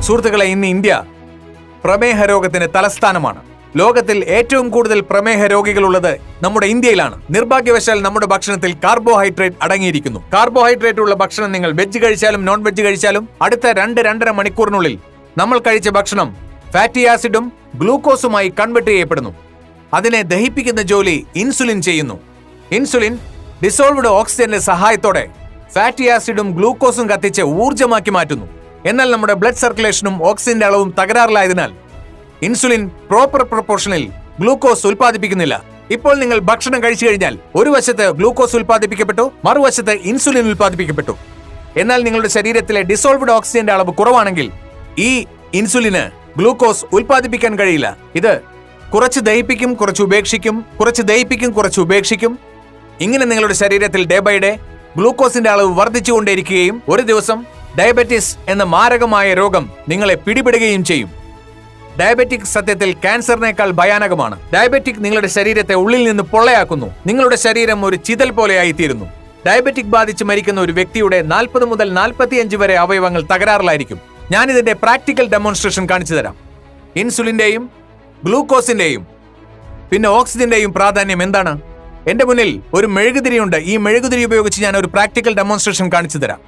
സുഹൃത്തുക്കളെ, ഇന്ന് ഇന്ത്യ പ്രമേഹ രോഗത്തിന്റെ തലസ്ഥാനമാണ്. ലോകത്തിൽ ഏറ്റവും കൂടുതൽ പ്രമേഹ രോഗികളുള്ളത് നമ്മുടെ ഇന്ത്യയിലാണ്. നിർഭാഗ്യവശാൽ നമ്മുടെ ഭക്ഷണത്തിൽ കാർബോഹൈഡ്രേറ്റ് അടങ്ങിയിരിക്കുന്നു. കാർബോഹൈഡ്രേറ്റ് ഉള്ള ഭക്ഷണം നിങ്ങൾ വെജ് കഴിച്ചാലും നോൺ വെജ് കഴിച്ചാലും അടുത്ത 2-2.5 മണിക്കൂറിനുള്ളിൽ നമ്മൾ കഴിച്ച ഭക്ഷണം ഫാറ്റി ആസിഡും ഗ്ലൂക്കോസുമായി കൺവെർട്ട് ചെയ്യപ്പെടുന്നു. അതിനെ ദഹിപ്പിക്കുന്ന ജോലി ഇൻസുലിൻ ചെയ്യുന്നു. ഇൻസുലിൻ ഡിസോൾവ്ഡ് ഓക്സിജന്റെ സഹായത്തോടെ ഫാറ്റി ആസിഡും ഗ്ലൂക്കോസും കത്തിച്ച് ഊർജ്ജമാക്കി മാറ്റുന്നു. എന്നാൽ നമ്മുടെ ബ്ലഡ് സർക്കുലേഷനും ഓക്സിജന്റെ അളവും തകരാറിലായതിനാൽ ഇൻസുലിൻ പ്രോപ്പർ പ്രൊപ്പോർഷനിൽ ഗ്ലൂക്കോസ് ഉൽപ്പാദിപ്പിക്കുന്നില്ല. ഇപ്പോൾ നിങ്ങൾ ഭക്ഷണം കഴിച്ചു കഴിഞ്ഞാൽ ഒരു വശത്ത് ഗ്ലൂക്കോസ് ഉൽപ്പാദിപ്പിക്കപ്പെട്ടു, മറുവശത്ത് ഇൻസുലിൻ ഉൽപ്പാദിപ്പിക്കപ്പെട്ടു. എന്നാൽ നിങ്ങളുടെ ശരീരത്തിലെ ഡിസോൾവ്ഡ് ഓക്സിജന്റെ അളവ് കുറവാണെങ്കിൽ ഈ ഇൻസുലിന് ഗ്ലൂക്കോസ് ഉൽപ്പാദിപ്പിക്കാൻ കഴിയില്ല. ഇത് കുറച്ച് ദഹിപ്പിക്കും, കുറച്ച് ഉപേക്ഷിക്കും, കുറച്ച് ദഹിപ്പിക്കും, കുറച്ച് ഉപേക്ഷിക്കും. ഇങ്ങനെ നിങ്ങളുടെ ശരീരത്തിൽ ഡേ ബൈ ഡേ ഗ്ലൂക്കോസിന്റെ അളവ് വർദ്ധിച്ചുകൊണ്ടേയിരിക്കുകയും ഒരു ദിവസം ഡയബറ്റിസ് എന്ന മാരകമായ രോഗം നിങ്ങളെ പിടിപെടുകയും ചെയ്യും. ഡയബറ്റിക് സത്യത്തിൽ ക്യാൻസറിനേക്കാൾ ഭയാനകമാണ്. ഡയബറ്റിക് നിങ്ങളുടെ ശരീരത്തെ ഉള്ളിൽ നിന്ന് പൊള്ളയാക്കുന്നു. നിങ്ങളുടെ ശരീരം ഒരു ചിതൽ പോലെയായിത്തീരുന്നു. ഡയബറ്റിക് ബാധിച്ച് മരിക്കുന്ന ഒരു വ്യക്തിയുടെ 40 മുതൽ 45 വരെ അവയവങ്ങൾ തകരാറിലായിരിക്കും. ഞാനിതിന്റെ പ്രാക്ടിക്കൽ ഡെമോൺസ്ട്രേഷൻ കാണിച്ചു തരാം. ഇൻസുലിന്റെയും ഗ്ലൂക്കോസിന്റെയും പിന്നെ ഓക്സിജന്റെയും പ്രാധാന്യം എന്താണ്? എന്റെ മുന്നിൽ ഒരു മെഴുകുതിരിയുണ്ട്. ഈ മെഴുകുതിരി ഉപയോഗിച്ച് ഞാൻ ഒരു പ്രാക്ടിക്കൽ ഡെമോൺസ്ട്രേഷൻ കാണിച്ചു തരാം.